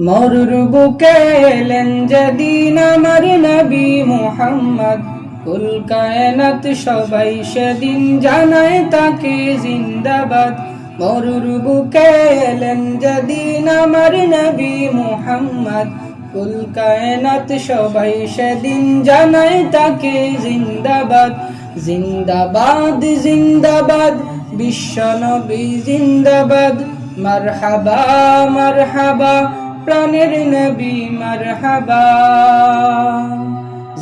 মরুর বুকে এলেন যেদিন আমার নবী মুহাম্মদ, কুল কায়নাত সবাই সেদিন জানায় তাকে জিন্দাবাদ। মরুর বুকে এলেন যেদিন আমার নবী মুহাম্মদ, কুল কায়নাত সবাই সেদিন জানায় তাকে জিন্দাবাদ। জিন্দাবাদ জিন্দাবাদ বিশ্ব নবী জিন্দাবাদ, মারহাবা মারহাবা প্রাণের নবী মারহাবা।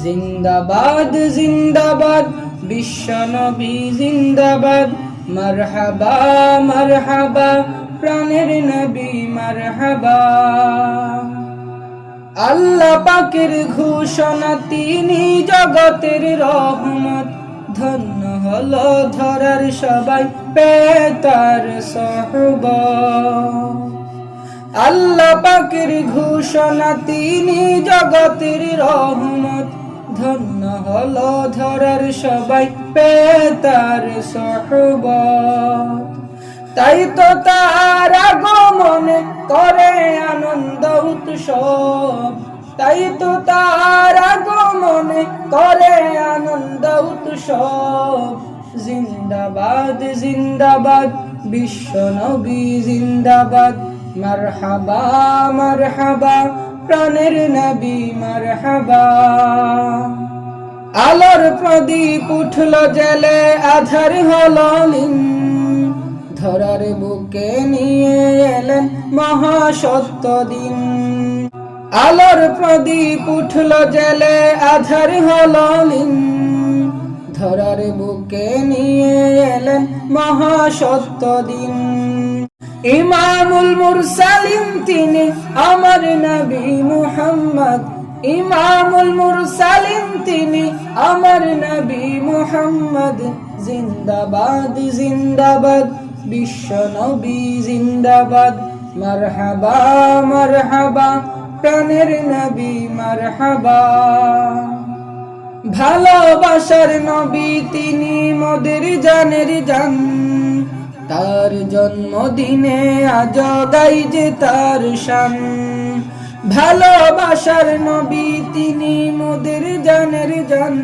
জিন্দাবাদ জিন্দাবাদ বিশ্ব নবী জিন্দাবাদ, মারহাবা মারহাবা প্রাণের নবী মারহাবা। আল্লাহ পাকের ঘোষণা তিনি জগতের রহমত, ধন্য হলো ধরার সবাই পেয়ে তার সোহবত। আল্লাহ পাকের ঘোষণা তিনি জগতের রহমত, ধন্য হলো ধরার সবাই পেয়ে তার সোহবত। তাই তো তার আগমনে করে আনন্দ উৎসব, তাই তো তার আগমনে করে আনন্দ উৎসব। জিন্দাবাদ জিন্দাবাদ বিশ্ব নবী জিন্দাবাদ, মারহাবা মারহাবা প্রাণের নবী মারহাবা। আলোর প্রদীপ উঠল জেলে আধার হলো লীন, ধরার বুকে নিয়ে এলেন মহাসত্য দিন। আলোর প্রদীপ উঠল জেলে আধার হলো লীন, ধরার বুকে নিয়ে এলেন মহাসত্য দিন। ইমামুল মুরসালিন তিনি আমার নবী মুহাম্মদ, ইমামুল মুরসালিন তিনি আমার নবী মুহাম্মদ। জিন্দাবাদ জিন্দাবাদ বিশ্ব নবী জিন্দাবাদ, মারহাবা মারহাবা প্রাণের নবী মারহাবা। ভালোবাসার নবী তিনি মোদের জানের জান, তার জন্মদিনে আজ গাই যে তার শান। ভালোবাসার নবী তিনি মোদের জানের জান,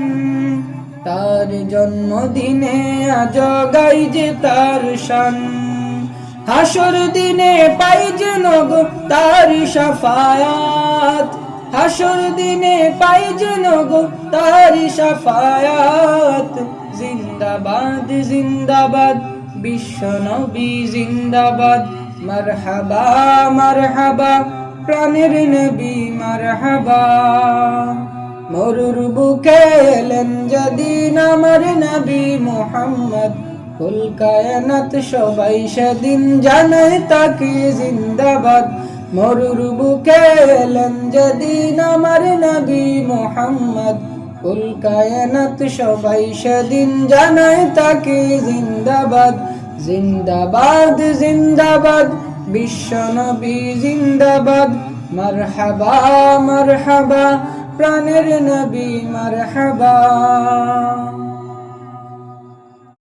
তার জন্মদিনে আজ গাই যে তার শান। হাসর দিনে পাই যেন গো তার শাফায়াত, হাসর দিনে পাই যেন গো তার শাফায়াত। জিন্দাবাদ জিন্দাবাদ বিশ্ব নবী জিন্দাবাদ, মারহাবা মারহাবা প্রাণের নবী মারহাবা। মরুর বুকে এলেন যেদিন আমার নবী মুহাম্মদ, কুল কায়নাত সবাই সেদিন জানায় তাকে জিন্দাবাদ। মরুর বুকে এলেন যেদিন আমার নবী মুহাম্মদ, কুল কায়নাত সবাই সেদিন জানায় তাকে জিন্দাবাদ। জিন্দাবাদ জিন্দাবাদ বিশ্ব নবী জিন্দাবাদ, মারহাবা মারহাবা প্রাণের নবী মারহাবা।